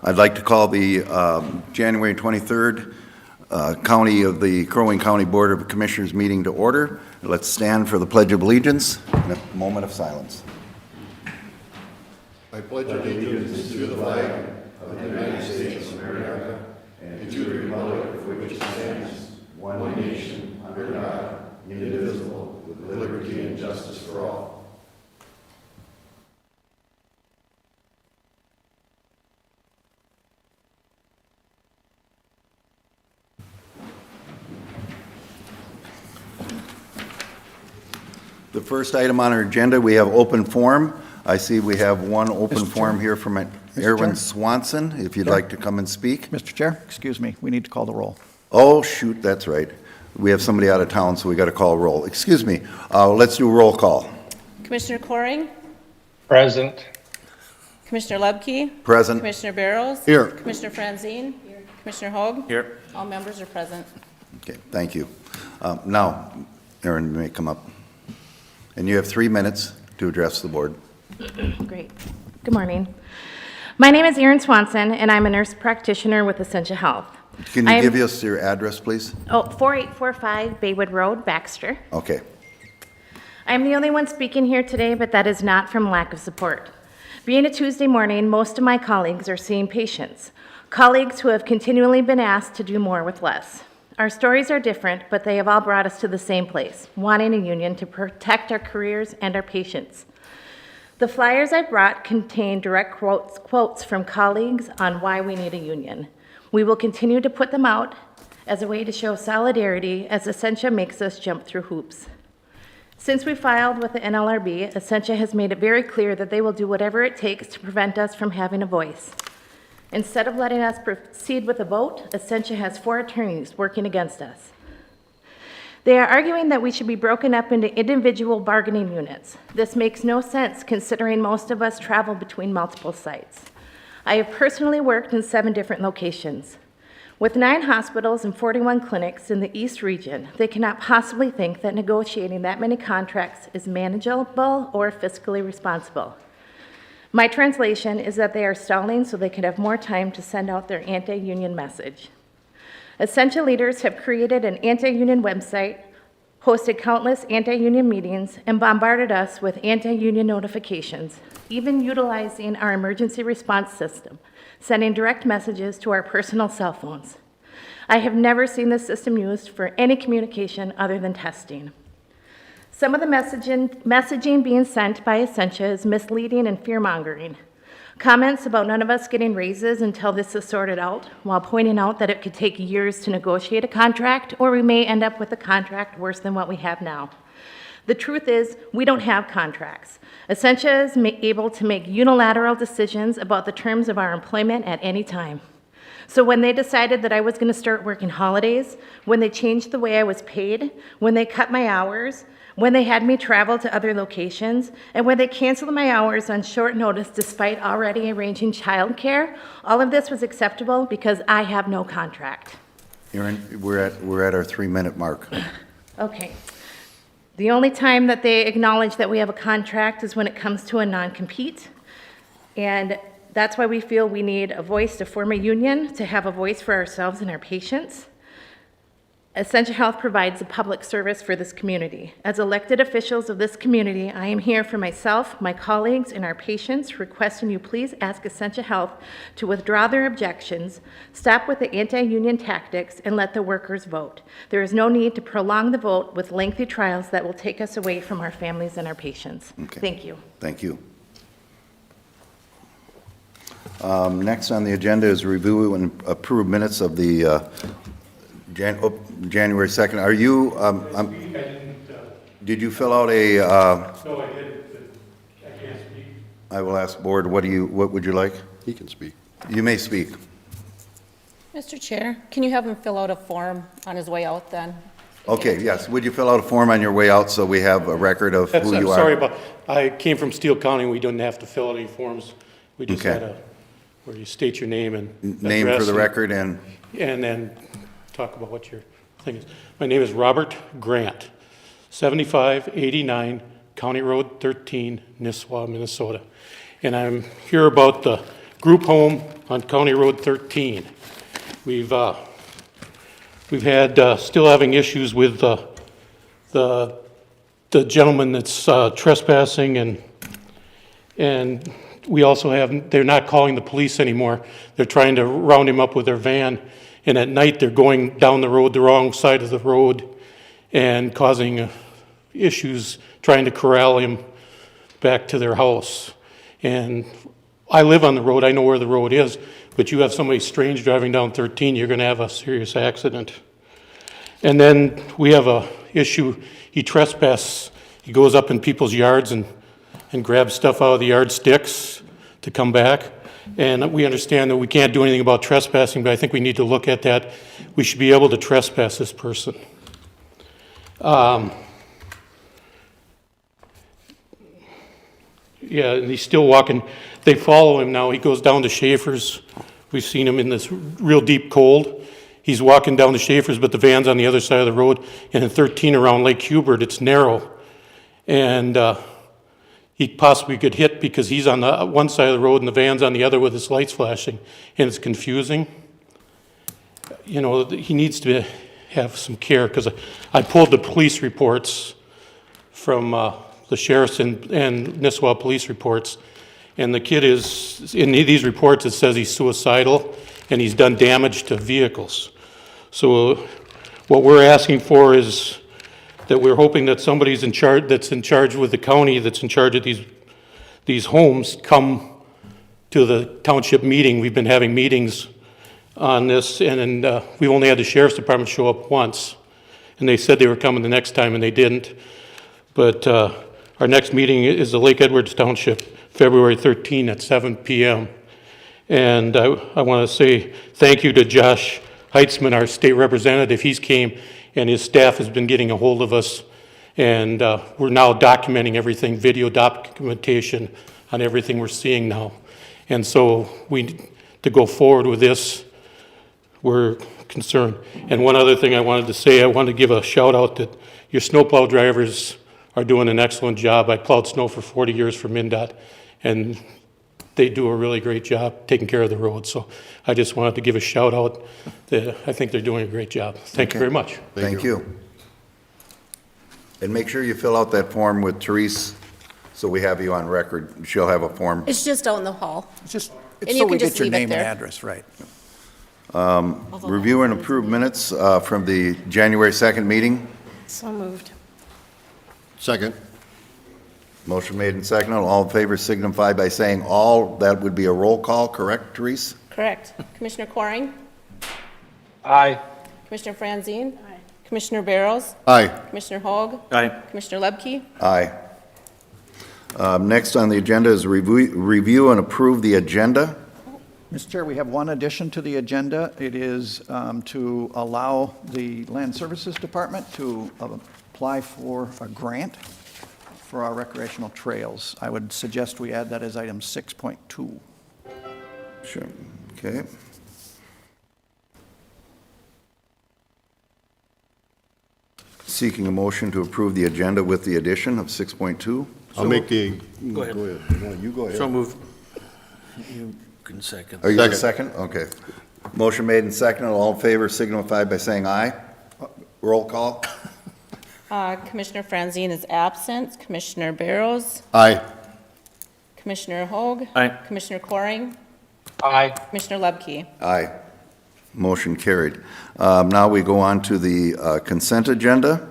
I'd like to call the January 23rd County of the Crow Wing County Board of Commissioners meeting to order. Let's stand for the Pledge of Allegiance and a moment of silence. I pledge allegiance to the flag of the United States of America and to the republic for which it stands, one nation, under God, indivisible, with liberty and justice for all. The first item on our agenda, we have open forum. I see we have one open Mr. forum Chair. here from Chair. Erwin Swanson, if you'd like to come and speak. Mr. Chair, excuse me, we need to call the roll. Oh, shoot, that's right. We have somebody out of town, so we got to call roll. Excuse me, let's do a roll call. Commissioner Coring, Present. Commissioner Lubke, Present. Commissioner Barrows. Here. Commissioner Franzine. Commissioner Hoag. Here. All members are present. Okay, thank you. Now, Aaron, you may come up. And you have 3 minutes to address the board. Great. Good morning. My name is Erin Swanson, and I'm a nurse practitioner with Essentia Health. Can you give us your address, please? 4845 Baywood Road, Baxter. Okay. I'm the only one speaking here today, but that is not from lack of support. Being a Tuesday morning, most of my colleagues are seeing patients, colleagues who have continually been asked to do more with less. Our stories are different, but they have all brought us to the same place, wanting a union to protect our careers and our patients. The flyers I brought contain direct quotes from colleagues on why we need a union. We will continue to put them out as a way to show solidarity as Essentia makes us jump through hoops. Since we filed with the NLRB, Essentia has made it very clear that they will do whatever it takes to prevent us from having a voice. Instead of letting us proceed with a vote, Essentia has 4 attorneys working against us. They are arguing that we should be broken up into individual bargaining units. This makes no sense considering most of us travel between multiple sites. I have personally worked in 7 different locations. With 9 hospitals and 41 clinics in the East region, they cannot possibly think that negotiating that many contracts is manageable or fiscally responsible. My translation is that they are stalling so they can have more time to send out their anti-union message. Essentia leaders have created an anti-union website, hosted countless anti-union meetings, and bombarded us with anti-union notifications, even utilizing our emergency response system, sending direct messages to our personal cell phones. I have never seen this system used for any communication other than testing. Some of the messaging being sent by Essentia is misleading and fear-mongering. Comments about none of us getting raises until this is sorted out, while pointing out that it could take years to negotiate a contract, or we may end up with a contract worse than what we have now. The truth is, we don't have contracts. Essentia is able to make unilateral decisions about the terms of our employment at any time. So when they decided that I was going to start working holidays, when they changed the way I was paid, when they cut my hours, when they had me travel to other locations, and when they canceled my hours on short notice despite already arranging childcare, all of this was acceptable because I have no contract. Aaron, we're at our 3-minute mark. Okay. The only time that they acknowledge that we have a contract is when it comes to a non-compete, and that's why we feel we need a voice to form a union, to have a voice for ourselves and our patients. Essentia Health provides a public service for this community. As elected officials of this community, I am here for myself, my colleagues, and our patients, requesting you please ask Essentia Health to withdraw their objections, stop with the anti-union tactics, and let the workers vote. There is no need to prolong the vote with lengthy trials that will take us away from our families and our patients. Okay. Thank you. Thank you. Next on the agenda is review and approve minutes of the January 2nd. Are you, did you fill out a, No, I didn't, but I can't speak. I will ask board, what would you like? He can speak. You may speak. Mr. Chair, can you have him fill out a form on his way out then? Okay, yes. Would you fill out a form on your way out so we have a record of who I'm you are? sorry, but I came from Steele County. We didn't have to fill out any forms. We just Okay. had where you state your name and Name for address the record and, and then talk about what your thing is. My name is Robert Grant, 7589 County Road 13, Nisswa, Minnesota. And I'm here about the group home on County Road 13. We've had, still having issues with the gentleman that's trespassing, and we also have, they're not calling the police anymore. They're trying to round him up with their van, and at night they're going down the road, the wrong side of the road, and causing issues, trying to corral him back to their house. And I live on the road, I know where the road is, but you have somebody strange driving down 13, you're gonna have a serious accident. And then we have a issue, he trespasses, he goes up in people's yards and grabs stuff out of the yard sticks to come back. And we understand that we can't do anything about trespassing, but I think we need to look at that. We should be able to trespass this person. Yeah, and he's still walking. They follow him now. He goes down to Schaefer's. We've seen him in this real deep cold. He's walking down to Schaefer's, but the van's on the other side of the road. And in 13 around Lake Hubert, it's narrow. And he possibly could hit because he's on the one side of the road and the van's on the other with his lights flashing. And it's confusing. You know, he needs to have some care because I pulled the police reports from the sheriff's and Nisswa police reports. And the kid is, in these reports, it says he's suicidal and he's done damage to vehicles. So what we're asking for is that we're hoping that somebody's in charge, that's in charge with the county, that's in charge of these homes, come to the township meeting. We've been having meetings on this, and we only had the sheriff's department show up once. And they said they were coming the next time, and they didn't. But our next meeting is the Lake Edwards Township, February 13 at 7 p.m. And I want to say thank you to Josh Heitzman, our state representative. He's came, and his staff has been getting a hold of us. And we're now documenting everything, video documentation on everything we're seeing now. And so to go forward with this, we're concerned. And one other thing I wanted to say, I wanted to give a shout out that your snowplow drivers are doing an excellent job. I plowed snow for 40 years for MnDOT, and they do a really great job taking care of the road. So I just wanted to give a shout out that I think they're doing a great job. Thank you very much. Thank you. And make sure you fill out that form with Therese, so we have you on record. She'll have a form. It's just out in the hall. It's just, And it's you so can we just get your leave it name and there. address, right. Review and approve minutes from the January 2nd meeting. So moved. Second. Motion made and seconded. All in favor signify by saying all. That would be a roll call, correct, Therese? Correct. Commissioner Coring? Aye. Commissioner Franzine? Aye. Commissioner Barrows? Aye. Commissioner Hoag? Aye. Commissioner Lebke? Aye. Next on the agenda is review and approve the agenda. Mr. Chair, we have one addition to the agenda. It is to allow the Land Services Department to apply for a grant for our recreational trails. I would suggest we add that as item 6.2. Sure, okay. Seeking a motion to approve the agenda with the addition of 6.2. I'll make the. Go ahead. No, you go ahead. So moved. You can second. Are you the Second. second? Okay. Motion made and seconded. All in favor signify by saying aye. Roll call. Commissioner Franzine is absent. Commissioner Barrows? Aye. Commissioner Hoag? Aye. Commissioner Coring? Aye. Commissioner Lebke? Aye. Motion carried. Now we go on to the consent agenda.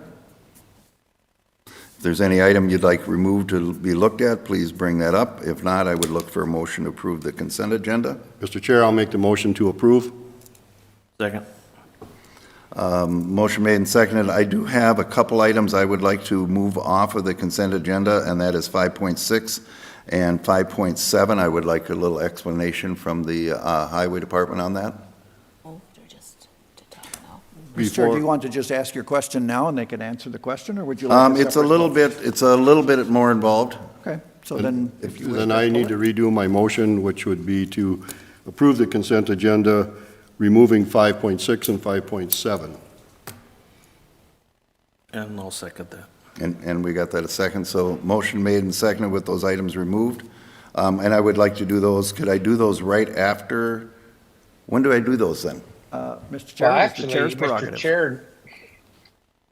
If there's any item you'd like removed to be looked at, please bring that up. If not, I would look for a motion to approve the consent agenda. Mr. Chair, I'll make the motion to approve. Second. Motion made and seconded. I do have a couple items I would like to move off of the consent agenda, and that is 5.6 and 5.7. I would like a little explanation from the Highway Department on that. Oh, they're just to talk now. Mr. Chair, do you want to just ask your question now and they can answer the question, or would you like a It's a separate little vote? bit, it's a little bit more involved. Okay, so then if you would. Then I need to redo my motion, which would be to approve the consent agenda, removing 5.6 and 5.7. And I'll second that. And we got that a second. So motion made and seconded with those items removed. And I would like to do those, could I do those right after? When do I do those then? Mr. Chair, Well, it's the chair's prerogative.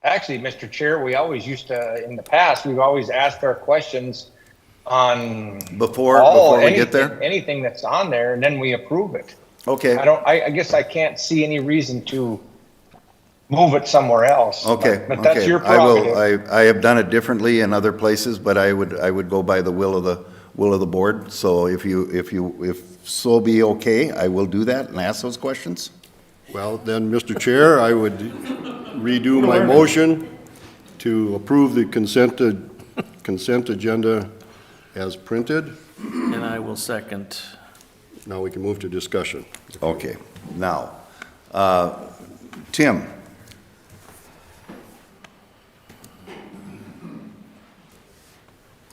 Mr. Chair, we always used to, in the past, we've always asked our questions on Before we get there? anything that's on there, and then we approve it. Okay. I guess I can't see any reason to move it somewhere else. Okay, But that's okay. your I will, prerogative. I have done it differently in other places, but I would go by the will of the board. So if so be okay, I will do that and ask those questions. Well, then, Mr. Chair, I would redo my motion to approve the consent agenda as printed. And I will second. Now we can move to discussion. Okay, now, Tim.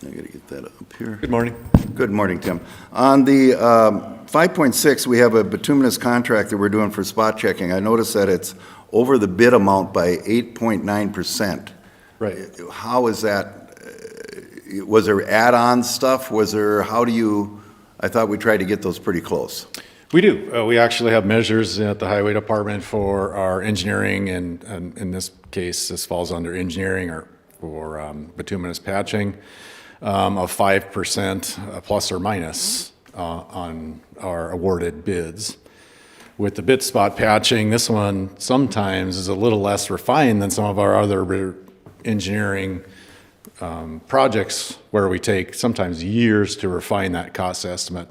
I gotta get that up here. Good morning. Good morning, Tim. On the 5.6, we have a bituminous contract that we're doing for spot checking. I noticed that it's over the bid amount by 8.9%. Right. How is that? Was there add-on stuff? I thought we tried to get those pretty close. We do. We actually have measures at the Highway Department for our engineering, and in this case, this falls under engineering or for bituminous patching of 5% plus or minus on our awarded bids. With the bit spot patching, this one sometimes is a little less refined than some of our other engineering projects where we take sometimes years to refine that cost estimate.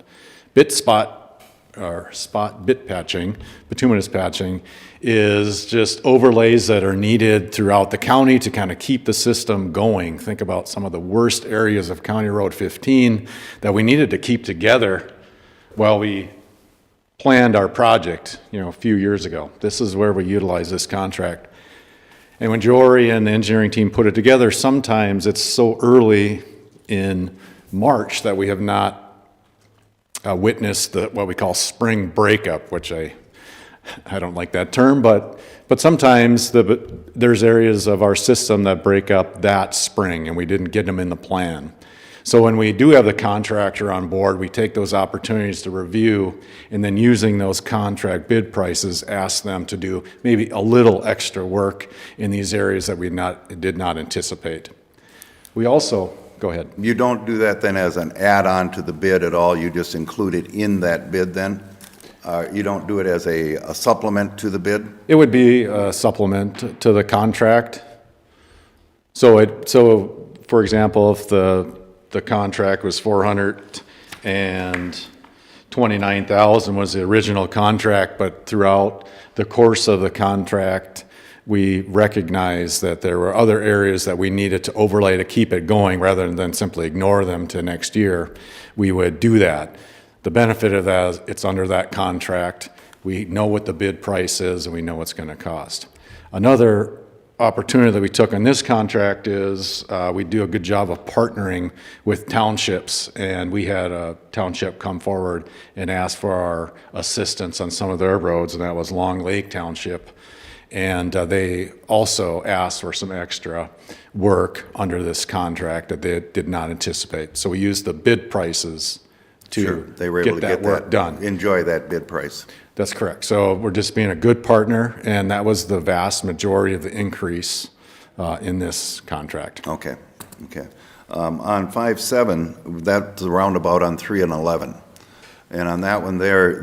Bit spot or spot bit patching, bituminous patching, is just overlays that are needed throughout the county to kind of keep the system going. Think about some of the worst areas of County Road 15 that we needed to keep together while we planned our project, a few years ago. This is where we utilize this contract. And when Jory and the engineering team put it together, sometimes it's so early in March that we have not witnessed what we call spring breakup, which I don't like that term, but sometimes there's areas of our system that break up that spring, and we didn't get them in the plan. So when we do have the contractor on board, we take those opportunities to review, and then using those contract bid prices, ask them to do maybe a little extra work in these areas that we did not anticipate. We also, go ahead. You don't do that then as an add-on to the bid at all? You just include it in that bid then? You don't do it as a supplement to the bid? It would be a supplement to the contract. So for example, if the contract was $429,000 was the original contract, but throughout the course of the contract, we recognized that there were other areas that we needed to overlay to keep it going rather than simply ignore them to next year. We would do that. The benefit of that is it's under that contract. We know what the bid price is and we know what's going to cost. Another opportunity that we took on this contract is we do a good job of partnering with townships, and we had a township come forward and ask for our assistance on some of their roads, and that was Long Lake Township. And they also asked for some extra work under this contract that they did not anticipate. So we used the bid prices to They were able to get that work done. Enjoy that bid price. That's correct. So we're just being a good partner, and that was the vast majority of the increase in this contract. Okay. On 5.7, that's the roundabout on 3 and 11. And on that one there,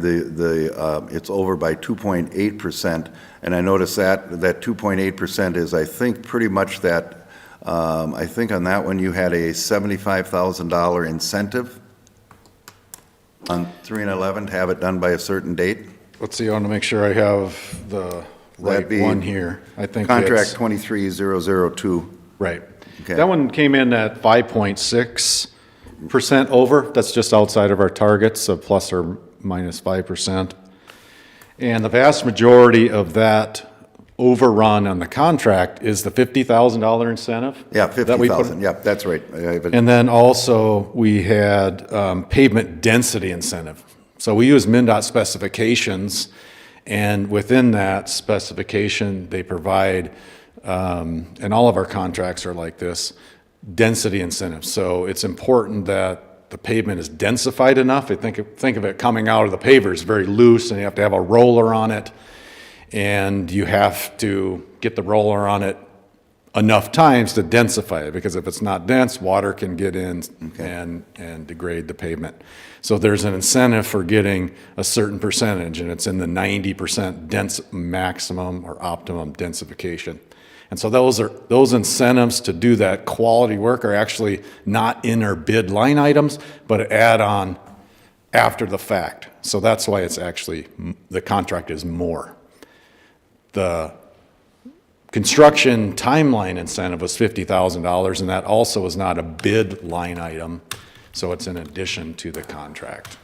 it's over by 2.8%. And I noticed that 2.8% is, I think, pretty much that, I think on that one you had a $75,000 incentive on 3 and 11 to have it done by a certain date. Let's see, I want to make sure I have the right That'd be one here. I think Contract it's, 23002. right. Okay. That one came in at 5.6% over. That's just outside of our targets of plus or minus 5%. And the vast majority of that overrun on the contract is the $50,000 incentive. Yeah, that we put- 50,000, yeah, that's right. I have it. And then also, we had pavement density incentive. So we use MnDOT specifications, and within that specification, they provide, and all of our contracts are like this, density incentives. So it's important that the pavement is densified enough. I think of it coming out of the paver is very loose, and you have to have a roller on it, and you have to get the roller on it enough times to densify it, because if it's not dense, water can get in and degrade the pavement. So there's an incentive for getting a certain percentage, and it's in the 90% dense maximum or optimum densification. And so those incentives to do that quality work are actually not in our bid line items, but add on after the fact. So that's why it's actually, the contract is more. The construction timeline incentive was $50,000, and that also is not a bid line item, so it's in addition to the contract.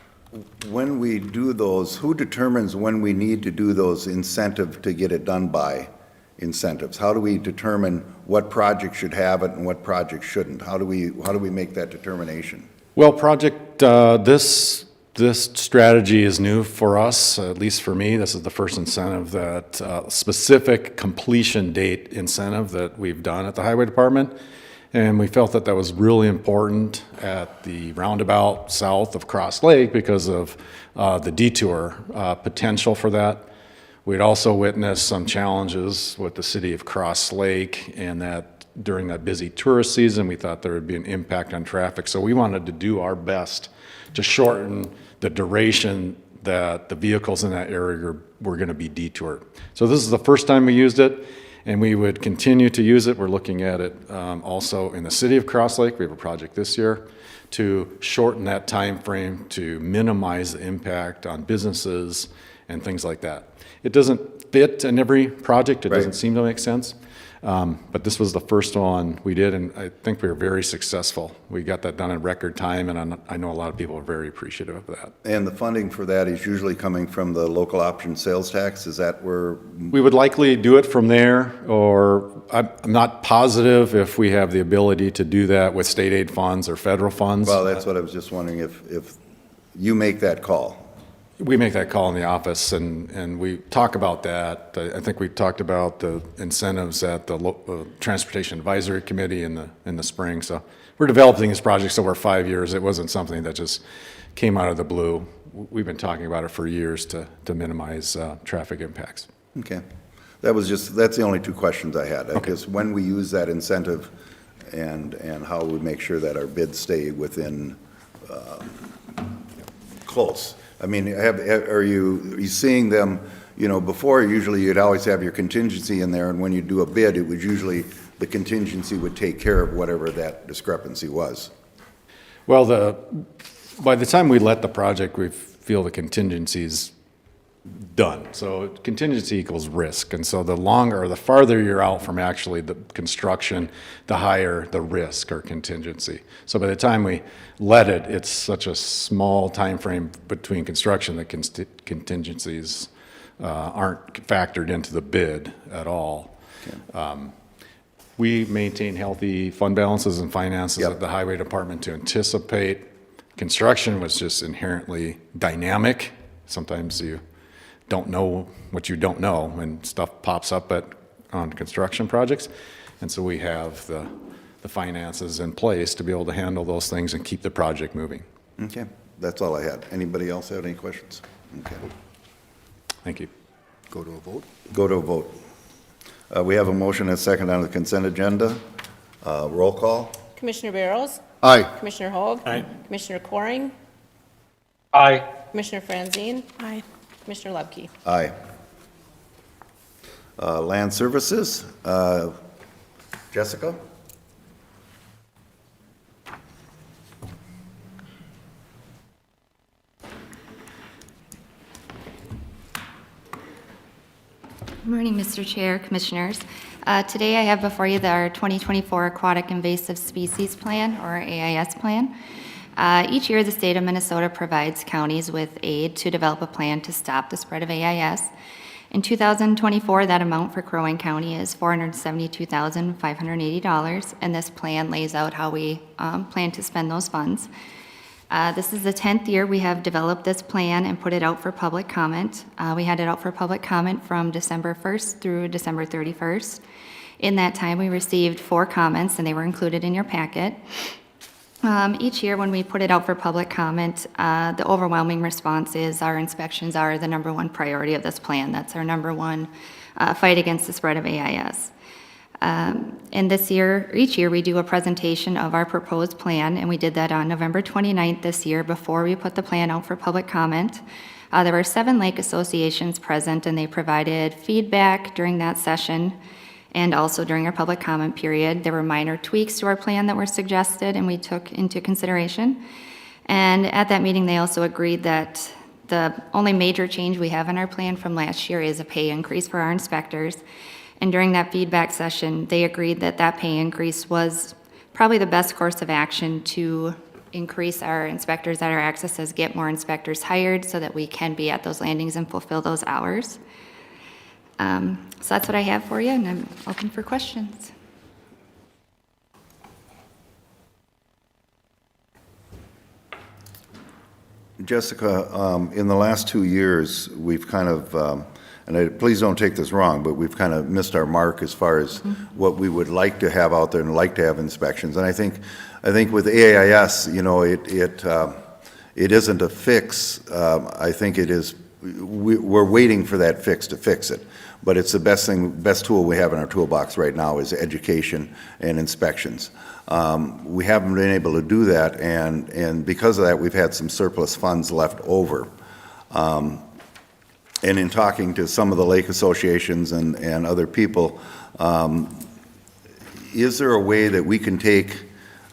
When we do those, who determines when we need to do those incentive to get it done by incentives? How do we determine what project should have it and what project shouldn't? How do we make that determination? Well, this strategy is new for us, at least for me. This is the first incentive that, specific completion date incentive that we've done at the Highway Department. And we felt that that was really important at the roundabout south of Cross Lake because of the detour potential for that. We'd also witnessed some challenges with the city of Cross Lake, and that during that busy tourist season, we thought there would be an impact on traffic. So we wanted to do our best to shorten the duration that the vehicles in that area were going to be detoured. So this is the first time we used it, and we would continue to use it. We're looking at it also in the city of Cross Lake. We have a project this year to shorten that time frame to minimize the impact on businesses and things like that. It doesn't fit in every project. It doesn't seem to make sense. But this was the first one we did, and I think we were very successful. We got that done in record time, and I know a lot of people are very appreciative of that. And the funding for that is usually coming from the local option sales tax? Is that where? We would likely do it from there, or I'm not positive if we have the ability to do that with state aid funds or federal funds. Well, that's what I was just wondering, if you make that call. We make that call in the office, and we talk about that. I think we talked about the incentives at the Transportation Advisory Committee in the spring. So we're developing these projects over 5 years. It wasn't something that just came out of the blue. We've been talking about it for years to minimize traffic impacts. Okay. That's the only two questions I had. I guess when we use that incentive and how we make sure that our bids stay within close. I mean, are you seeing them, before usually you'd always have your contingency in there, and when you do a bid, it was usually the contingency would take care of whatever that discrepancy was. Well, by the time we let the project, we feel the contingency's done. So contingency equals risk. And so the longer or the farther you're out from actually the construction, the higher the risk or contingency. So by the time we let it, it's such a small time frame between construction that contingencies aren't factored into the bid at all. Okay. We maintain healthy fund balances and finances at the Highway Department to anticipate. Construction was just inherently dynamic. Sometimes you don't know what you don't know when stuff pops up on construction projects. And so we have the finances in place to be able to handle those things and keep the project moving. Okay, that's all I had. Anybody else have any questions? Okay. Thank you. Go to a vote? Go to a vote. We have a motion and a second on the consent agenda. Roll call? Commissioner Barrows? Aye. Commissioner Hoag? Aye. Commissioner Coring? Aye. Commissioner Franzine? Aye. Commissioner Lubke? Aye. Land Services, Jessica? Good morning, Mr. Chair, Commissioners. Today I have before you our 2024 Aquatic Invasive Species Plan, or AIS plan. Each year, the state of Minnesota provides counties with aid to develop a plan to stop the spread of AIS. In 2024, that amount for Crow Wing County is $472,580, and this plan lays out how we plan to spend those funds. This is the 10th year we have developed this plan and put it out for public comment. We had it out for public comment from December 1st through December 31st. In that time, we received 4 comments, and they were included in your packet. Each year, when we put it out for public comment, the overwhelming response is our inspections are the number one priority of this plan. That's our number one fight against the spread of AIS. And this year, each year, we do a presentation of our proposed plan, and we did that on November 29th this year before we put the plan out for public comment. There were 7 lake associations present, and they provided feedback during that session and also during our public comment period. There were minor tweaks to our plan that were suggested and we took into consideration. And at that meeting, they also agreed that the only major change we have in our plan from last year is a pay increase for our inspectors. And during that feedback session, they agreed that that pay increase was probably the best course of action to increase our inspectors at our accesses, get more inspectors hired so that we can be at those landings and fulfill those hours. So that's what I have for you, and I'm open for questions. Jessica, in the last 2 years, we've kind of, please don't take this wrong, but we've kind of missed our mark as far as what we would like to have out there and like to have inspections. And I think with AIS, you know, it isn't a fix. I think it is, we're waiting for that fix to fix it. But it's the best tool we have in our toolbox right now is education and inspections. We haven't been able to do that, and because of that, we've had some surplus funds left over. And in talking to some of the lake associations and other people, is there a way that we can take,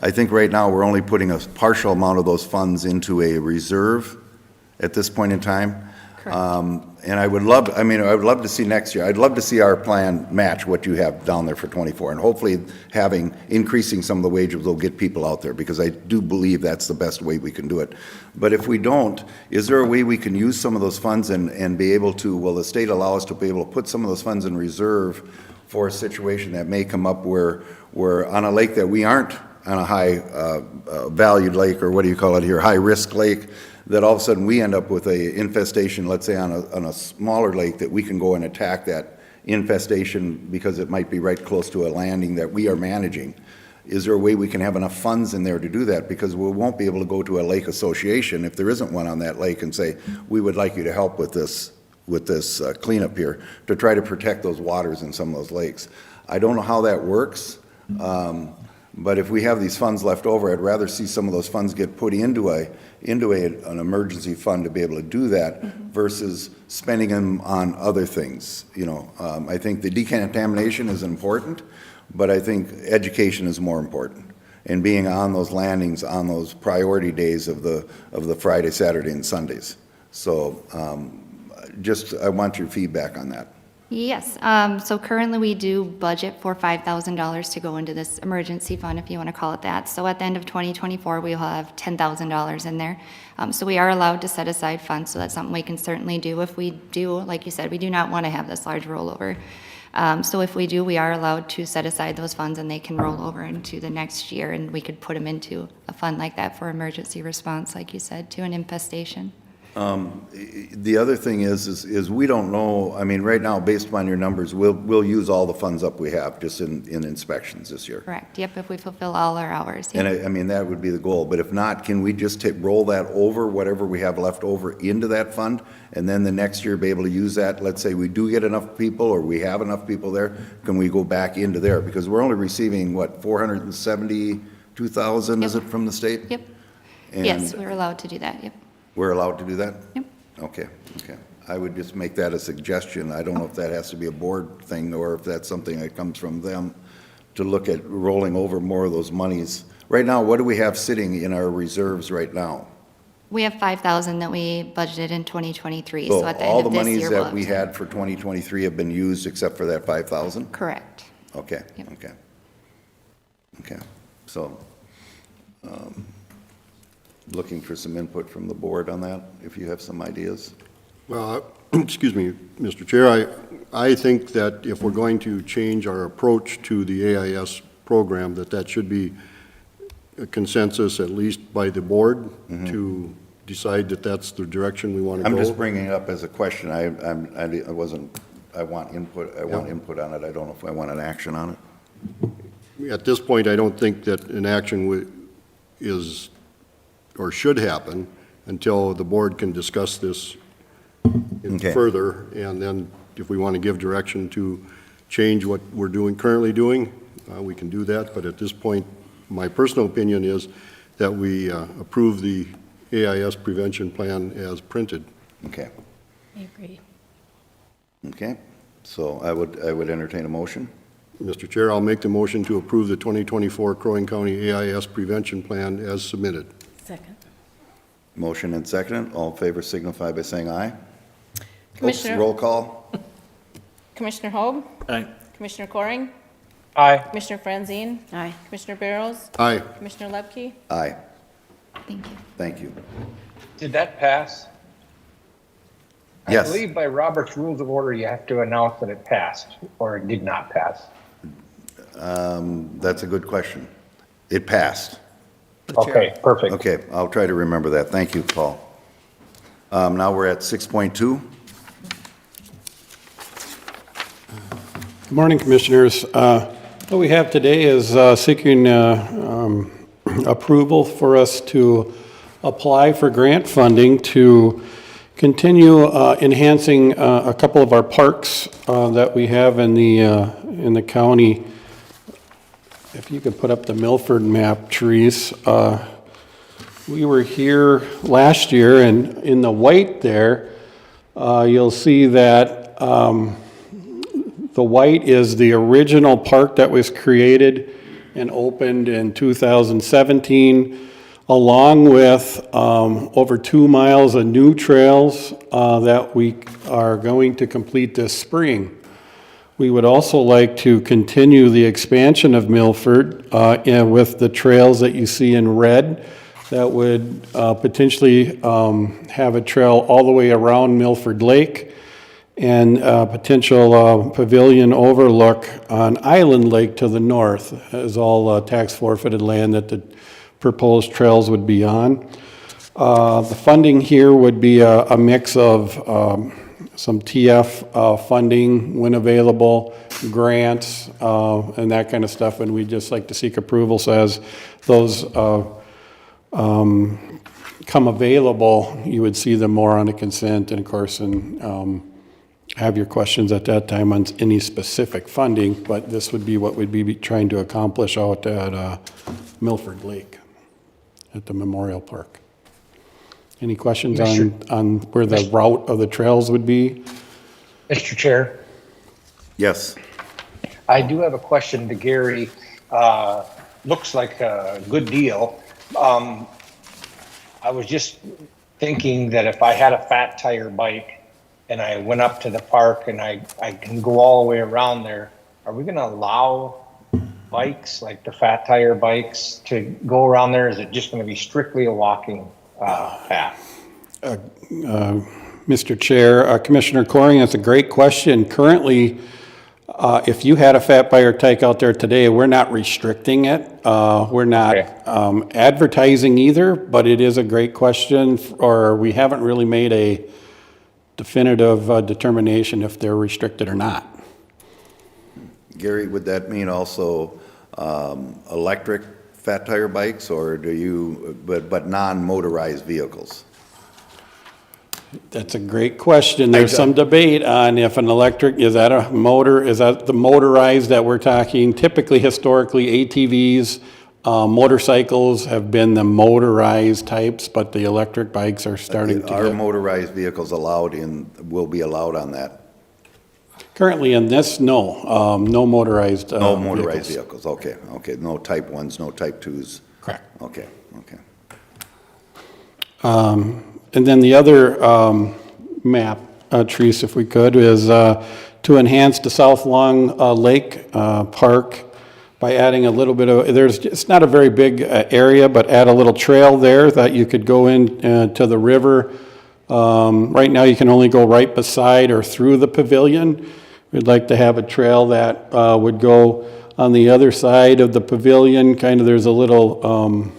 I think right now we're only putting a partial amount of those funds into a reserve at this point in time. And I would love to see next year, I'd love to see our plan match what you have down there for 24, and hopefully increasing some of the wages will get people out there, because I do believe that's the best way we can do it. But if we don't, is there a way we can use some of those funds and be able to, will the state allow us to be able to put some of those funds in reserve for a situation that may come up where we're on a lake that we aren't on a high valued lake, or what do you call it here, high risk lake, that all of a sudden we end up with a infestation, let's say on a smaller lake, that we can go and attack that infestation because it might be right close to a landing that we are managing. Is there a way we can have enough funds in there to do that? Because we won't be able to go to a lake association if there isn't one on that lake and say, we would like you to help with this cleanup here to try to protect those waters in some of those lakes. I don't know how that works. But if we have these funds left over, I'd rather see some of those funds get put into an emergency fund to be able to do that versus spending them on other things. You know, I think the decontamination is important, but I think education is more important. And being on those landings on those priority days of the Friday, Saturday, and Sundays. So I want your feedback on that. Yes, so currently we do budget for $5,000 to go into this emergency fund, if you want to call it that. So at the end of 2024, we'll have $10,000 in there. So we are allowed to set aside funds, so that's something we can certainly do if we do, like you said, we do not want to have this large rollover. So if we do, we are allowed to set aside those funds and they can roll over into the next year, and we could put them into a fund like that for emergency response, like you said, to an infestation. The other thing is we don't know, I mean, right now, based upon your numbers, we'll use all the funds up we have just in inspections this year. Correct, yep, if we fulfill all our hours. Yep. And I mean, that would be the goal, but if not, can we just roll that over, whatever we have left over, into that fund, and then the next year be able to use that? Let's say we do get enough people, or we have enough people there, can we go back into there? Because we're only receiving, what, 472,000, is it, from the state? Yep, And yes, we're allowed to do that, yep. we're allowed to do that? Yep. Okay. I would just make that a suggestion. I don't know if that has to be a board thing or if that's something that comes from them to look at rolling over more of those monies. Right now, what do we have sitting in our reserves right now? We have $5,000 that we budgeted in 2023, so at the all end the of this monies year, that we had for 2023 have been used except for that 5,000? Correct. Okay, Yep. okay. So, looking for some input from the board on that, if you have some ideas. Well, excuse me, Mr. Chair, I think that if we're going to change our approach to the AIS program, that should be a consensus, at least by the board, to decide that that's the direction we want to go. I'm just bringing it up as a question. I want input on it. I don't know if I want an action on it. At this point, I don't think that an action is, or should happen until the board can discuss this Okay. further, and then if we want to give direction to change what we're currently doing, we can do that, but at this point, my personal opinion is that we approve the AIS prevention plan as printed. Okay, I agree. okay. So I would entertain a motion. Mr. Chair, I'll make the motion to approve the 2024 Crow Wing County AIS prevention plan as submitted. Second. Motion and second. All in favor signify by saying aye. Oops, Commissioner- roll call. Commissioner Hoag? Aye. Commissioner Coring? Aye. Commissioner Franzine? Aye. Commissioner Barrows? Aye. Commissioner Lepke? Aye. Thank you. Thank you. Did that pass? Yes. I believe by Robert's Rules of Order, you have to announce that it passed or it did not pass. That's a good question. It passed. Okay, perfect. Okay, I'll try to remember that. Thank you, Paul. Now we're at 6.2. Good morning, Commissioners. What we have today is seeking approval for us to apply for grant funding to continue enhancing a couple of our parks that we have in the county. If you could put up the Milford map, Therese. We were here last year, and in the white there, you'll see that the white is the original park that was created and opened in 2017, along with over 2 miles of new trails that we are going to complete this spring. We would also like to continue the expansion of Milford with the trails that you see in red that would potentially have a trail all the way around Milford Lake and potential pavilion overlook on Island Lake to the north, is all tax forfeited land that the proposed trails would be on. The funding here would be a mix of some TF funding when available, grants, and that kind of stuff, and we'd just like to seek approval so as those come available, you would see them more on the consent, and of course, and have your questions at that time on any specific funding, but this would be what we'd be trying to accomplish out at Milford Lake at the Memorial Park. Any questions on where the route of the trails would be? Mr. Chair, Yes. I do have a question to Gary. Looks like a good deal. I was just thinking that if I had a fat tire bike and I went up to the park and I can go all the way around there, are we gonna allow bikes, like the fat tire bikes, to go around there? Is it just gonna be strictly a walking path? Mr. Chair, Commissioner Coring, that's a great question. Currently, if you had a fat bike out there today, we're not restricting it. We're not advertising either, but it is a great question, or we haven't really made a definitive determination if they're restricted or not. Gary, would that mean also electric fat tire bikes, or do you, but non-motorized vehicles? That's a great question. There's some debate on if an electric, is that a motor, is that the motorized that we're talking? Typically, historically, ATVs, motorcycles have been the motorized types, but the electric bikes are starting to Are get. motorized vehicles allowed will be allowed on that? Currently in this, no, no motorized No motorized vehicles, okay, okay. No type 1s, no type 2s. Correct. Okay, okay. And then the other map, Therese, if we could, is to enhance the South Long Lake Park by adding a little bit of, it's not a very big area, but add a little trail there that you could go in to the river. Right now, you can only go right beside or through the pavilion. We'd like to have a trail that would go on the other side of the pavilion. Kind of, there's a little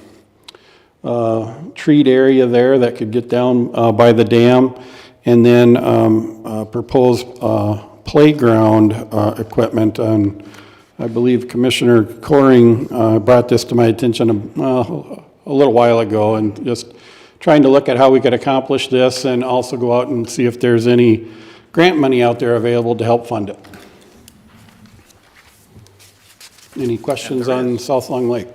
treat area there that could get down by the dam, and then proposed playground equipment. I believe Commissioner Coring brought this to my attention a a little while ago, and just trying to look at how we could accomplish this and also go out and see if there's any grant money out there available to help fund it. Any questions on South Long Lake?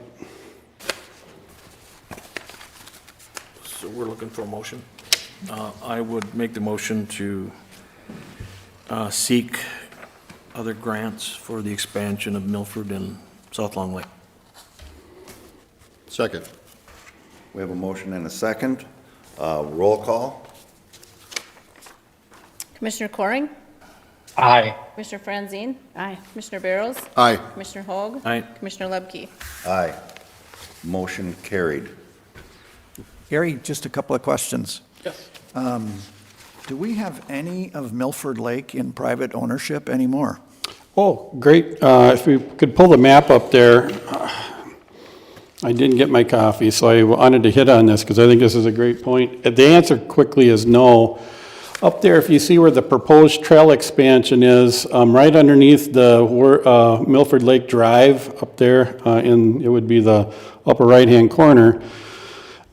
So we're looking for a motion. I would make the motion to seek other grants for the expansion of Milford and South Long Lake. Second. We have a motion and a second. Roll call. Commissioner Coring? Aye. Commissioner Franzine? Aye. Commissioner Barrows? Aye. Commissioner Hoag? Aye. Commissioner Lebke? Aye. Motion carried. Gary, just a couple of questions. Yes. Do we have any of Milford Lake in private ownership anymore? Oh, great. If we could pull the map up there. I didn't get my coffee, so I wanted to hit on this because I think this is a great point. The answer quickly is no. Up there, if you see where the proposed trail expansion is, right underneath the Milford Lake Drive up there, it would be the upper right-hand corner.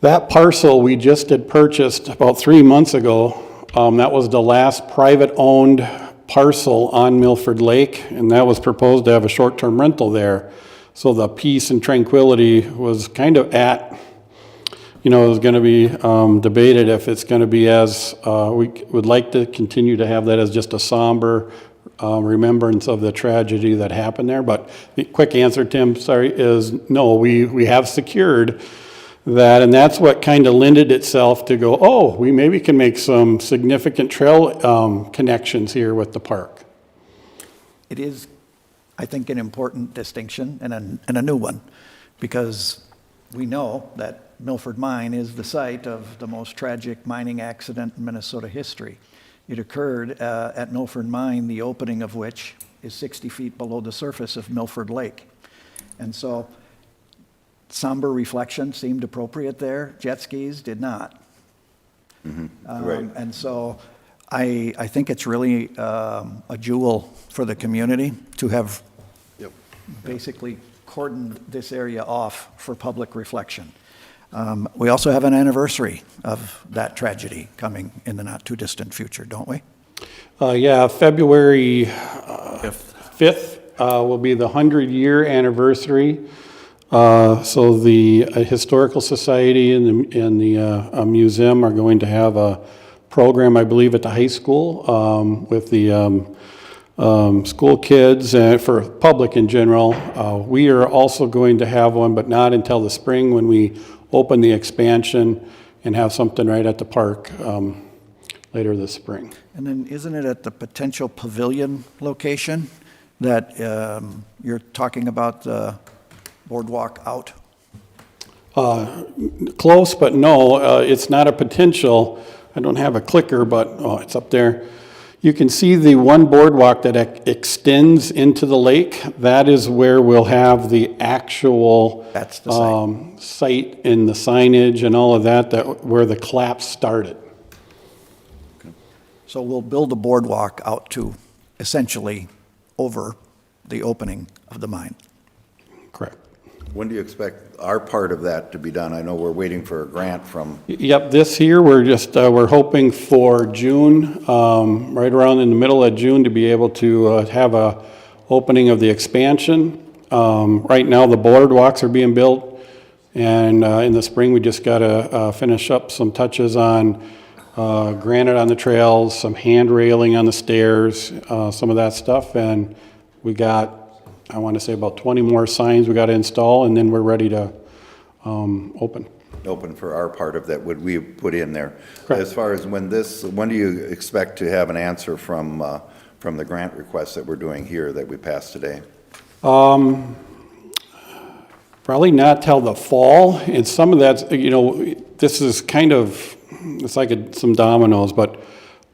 That parcel we just had purchased about 3 months ago. That was the last private-owned parcel on Milford Lake, and that was proposed to have a short-term rental there. So the peace and tranquility was kind of at, it was going to be debated if it's going to be as, we would like to continue to have that as just a somber remembrance of the tragedy that happened there. But the quick answer, Tim, is no, we have secured that, and that's what kind of lended itself to go, oh, we maybe can make some significant trail connections here with the park. It is, I think, an important distinction and a new one, because we know that Milford Mine is the site of the most tragic mining accident in Minnesota history. It occurred at Milford Mine, the opening of which is 60 feet below the surface of Milford Lake. And so somber reflection seemed appropriate there. Jet skis did not. Right. And so I think it's really a jewel for the community to have basically cordoned this area off for public reflection. We also have an anniversary of that tragedy coming in the not-too-distant future, don't we? Yeah, February 5th will be the 100-year anniversary. So the Historical Society and the museum are going to have a program, I believe, at the high school with the school kids and for public in general. We are also going to have one, but not until the spring when we open the expansion and have something right at the park later this spring. And then isn't it at the potential pavilion location that you're talking about the boardwalk out? Close, but no, it's not a potential. I don't have a clicker, but it's up there. You can see the one boardwalk that extends into the lake. That is where we'll have the actual That's the site. site and the signage and all of that where the collapse started. So we'll build a boardwalk out to essentially over the opening of the mine. Correct. When do you expect our part of that to be done? I know we're waiting for a grant from, Yep, this year, we're hoping for June, right around in the middle of June, to be able to have a opening of the expansion. Right now, the boardwalks are being built, and in the spring, we just got to finish up some touches on granite on the trails, some hand railing on the stairs, some of that stuff, and we got, I want to say, about 20 more signs we got to install, and then we're ready to open for our part of that, would we put in there? Correct. As far as when do you expect to have an answer from the grant request that we're doing here that we passed today? Probably not till the fall, and some of that's, this is kind of, it's like some dominoes, but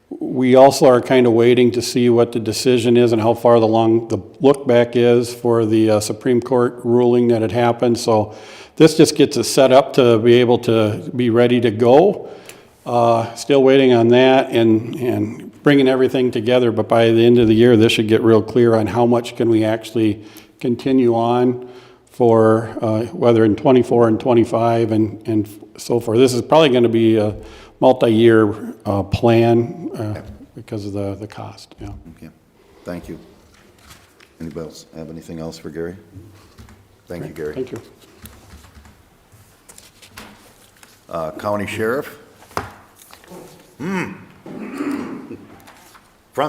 we also are kind of waiting to see what the decision is and how far along the look back is for the Supreme Court ruling that had happened. So this just gets us set up to be able to be ready to go. Still waiting on that and bringing everything together, but by the end of the year, this should get real clear on how much can we actually continue on for whether in '24 and '25 and so forth. This is probably going to be a multi-year plan because of the cost, yeah. Okay, thank you. Anybody else have anything else for Gary? Thank you, Gary. Thank you. County Sheriff? Front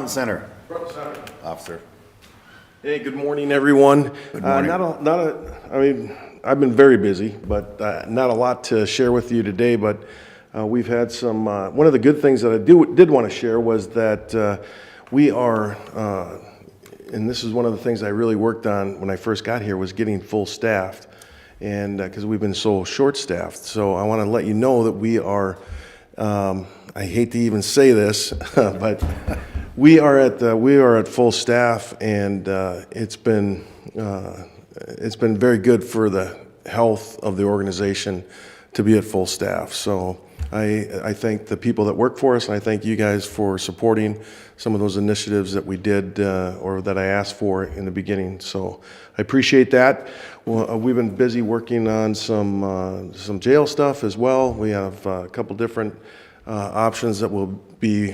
and center. Officer. Hey, good morning, everyone. Good morning. I mean, I've been very busy, but not a lot to share with you today, but we've had some, one of the good things that I did want to share was that we are, and this is one of the things I really worked on when I first got here, was getting full staffed, and because we've been so short-staffed. So I want to let you know that we are, I hate to even say this, but we are at full staff, and it's been very good for the health of the organization to be at full staff. So I thank the people that work for us, and I thank you guys for supporting some of those initiatives that we did or that I asked for in the beginning. So I appreciate that. Well, we've been busy working on some jail stuff as well. We have a couple different options that will be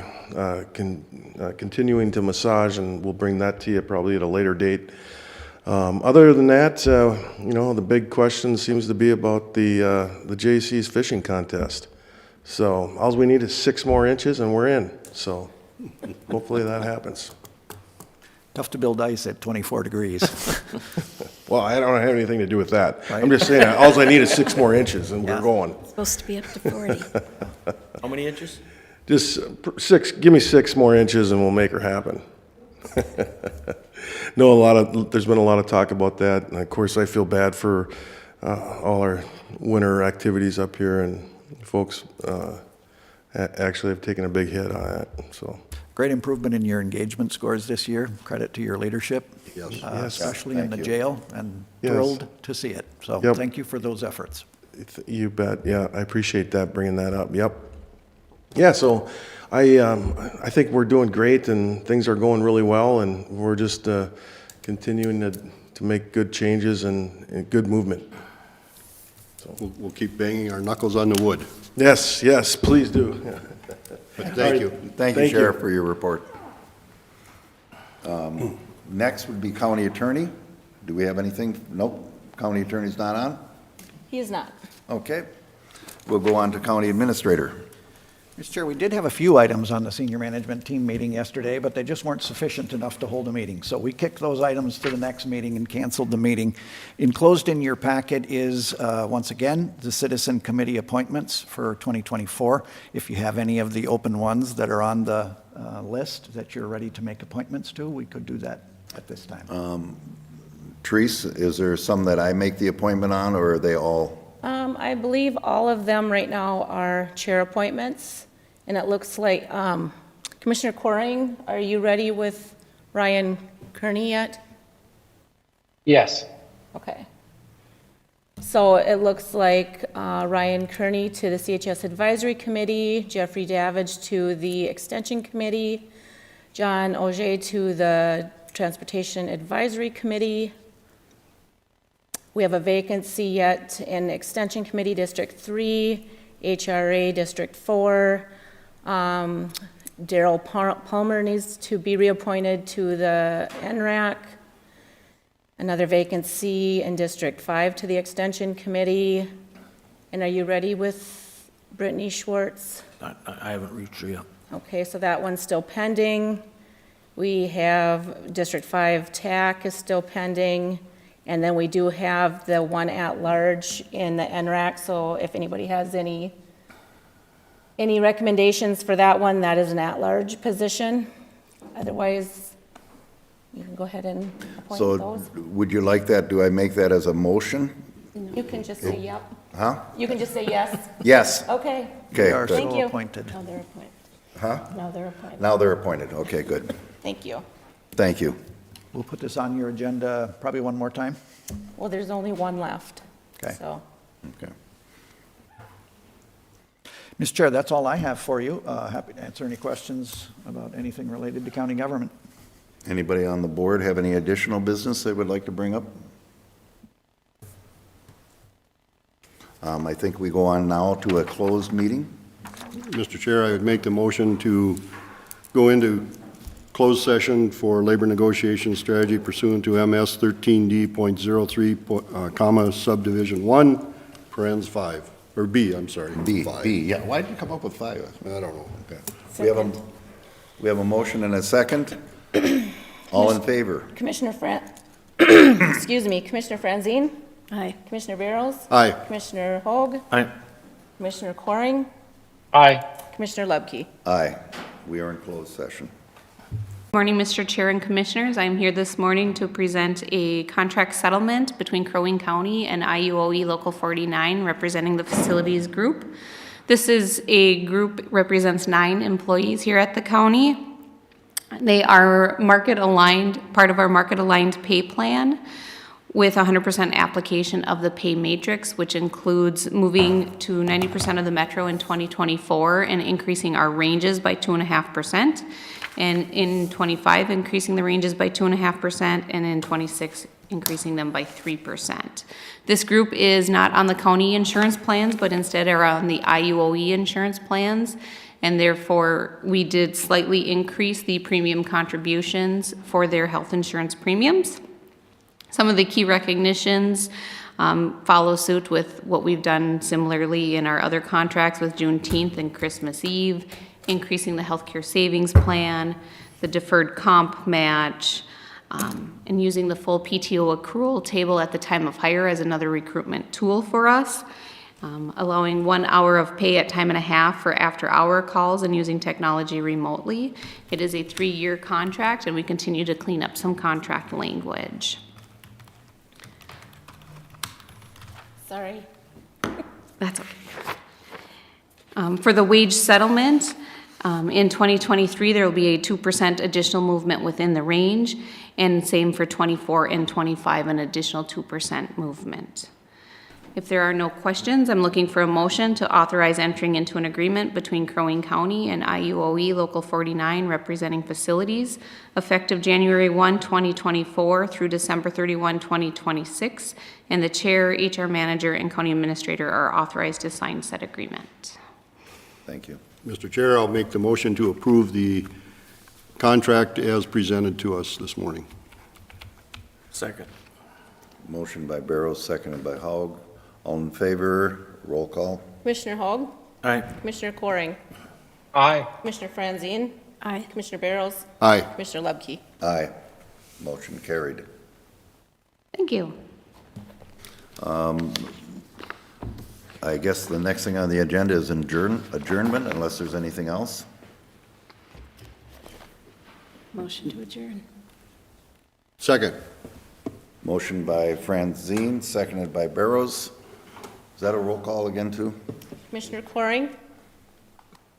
continuing to massage, and we'll bring that to you probably at a later date. Other than that, you know, the big question seems to be about the JC's fishing contest. So all we need is 6 more inches and we're in. So hopefully that happens. Tough to build ice at 24 degrees. Well, I don't have anything to do with that. Right. I'm just saying, all I need is 6 more inches and Yeah. we're going. Supposed to be up to 40. How many inches? Just 6, give me 6 more inches and we'll make her happen. No, there's been a lot of talk about that, and of course I feel bad for all our winter activities up here, and folks actually have taken a big hit on that, so. Great improvement in your engagement scores this year. Credit to your leadership. Yes. Yes. Especially in Thank the you. jail, and Yes. thrilled to see it. So Yep. thank you for those efforts. You bet. Yeah, I appreciate that, bringing that up. Yep. Yeah, so I think we're doing great, and things are going really well, and we're just continuing to make good changes and good movement. We'll keep banging our knuckles on the wood. Yes, yes, please do. Yeah. But thank you. Thank you, Thank you. Sheriff, for your report. Next would be County Attorney. Do we have anything? Nope, County Attorney's not on? He is not. Okay. We'll go on to County Administrator. Mr. Chair, we did have a few items on the senior management team meeting yesterday, but they just weren't sufficient enough to hold a meeting. So we kicked those items to the next meeting and canceled the meeting. Enclosed in your packet is, once again, the citizen committee appointments for 2024. If you have any of the open ones that are on the list that you're ready to make appointments to, we could do that at this time. Therese, is there some that I make the appointment on, or are they all? I believe all of them right now are chair appointments, and it looks like, Commissioner Coring, are you ready with Ryan Kearney yet? Yes. Okay. So it looks like Ryan Kearney to the CHS Advisory Committee, Jeffrey Davidge to the Extension Committee, John Auger to the Transportation Advisory Committee. We have a vacancy yet in Extension Committee, District 3, HRA, District 4. Daryl Palmer needs to be reappointed to the NRAC. Another vacancy in District 5 to the Extension Committee. And are you ready with Brittany Schwartz? I haven't reached her yet. Okay, so that one's still pending. We have District 5 TAC is still pending. And then we do have the one at-large in the NRAC, so if anybody has any recommendations for that one, that is an at-large position. Otherwise, you can go ahead and appoint So those. would you like that? Do I make that as a motion? You can just say yep. Huh? You can just say yes. Yes. Okay. They are Okay, Thank so you. appointed. Now they're appointed. Huh? Now they're appointed. Now they're appointed. Okay, good. Thank you. Thank you. We'll put this on your agenda probably one more time. Well, there's only one left. Okay. So, Okay. Mr. Chair, that's all I have for you. Happy to answer any questions about anything related to county government. Anybody on the board have any additional business they would like to bring up? I think we go on now to a closed meeting. Mr. Chair, I would make the motion to go into closed session for labor negotiation strategy pursuant to MS 13D.03, comma, subdivision 1, parens 5, or B, I'm sorry. B, 5. B, yeah, why did you come up with 5? I don't know. Okay. We have a motion and a second. All in favor? Commissioner excuse me, Commissioner Franzine? Aye. Commissioner Barrows? Aye. Commissioner Hoag? Aye. Commissioner Coring? Aye. Commissioner Lubke? Aye. We are in closed session. Morning, Mr. Chair and Commissioners. I'm here this morning to present a contract settlement between Crow Wing County and IUOE Local 49, representing the facilities group. This is a group, represents 9 employees here at the county. They are market aligned, part of our market aligned pay plan with 100% application of the pay matrix, which includes moving to 90% of the metro in 2024 and increasing our ranges by 2.5%. And in 25, increasing the ranges by 2.5%, and in 26, increasing them by 3%. This group is not on the county insurance plans, but instead are on the IUOE insurance plans, and therefore we did slightly increase the premium contributions for their health insurance premiums. Some of the key recognitions follow suit with what we've done similarly in our other contracts with Juneteenth and Christmas Eve, increasing the healthcare savings plan, the deferred comp match, and using the full PTO accrual table at the time of hire as another recruitment tool for us, allowing 1 hour of pay at time and a half for after-hour calls and using technology remotely. It is a 3-year contract, and we continue to clean up some contract language. Sorry. That's okay. For the wage settlement, in 2023, there will be a 2% additional movement within the range, and same for 24 and 25, an additional 2% movement. If there are no questions, I'm looking for a motion to authorize entering into an agreement between Crow Wing County and IUOE Local 49 representing facilities effective January 1, 2024 through December 31, 2026, and the chair, HR manager, and county administrator are authorized to sign said agreement. Thank you. Mr. Chair, I'll make the motion to approve the contract as presented to us this morning. Second. Motion by Barrows, seconded by Haug. All in favor, roll call. Commissioner Hoag? Aye. Commissioner Coring? Aye. Commissioner Franzine? Aye. Commissioner Barrows? Aye. Commissioner Lubke? Aye. Motion carried. Thank you. I guess the next thing on the agenda is adjournment, unless there's anything else. Motion to adjourn. Second. Motion by Franzine, seconded by Barrows. Is that a roll call again, too? Commissioner Coring?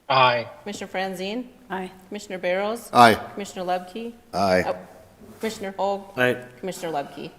Aye. Commissioner Franzine? Aye. Commissioner Barrows? Aye. Commissioner Lubke? Aye. Commissioner Hoag? Aye. Commissioner Lubke?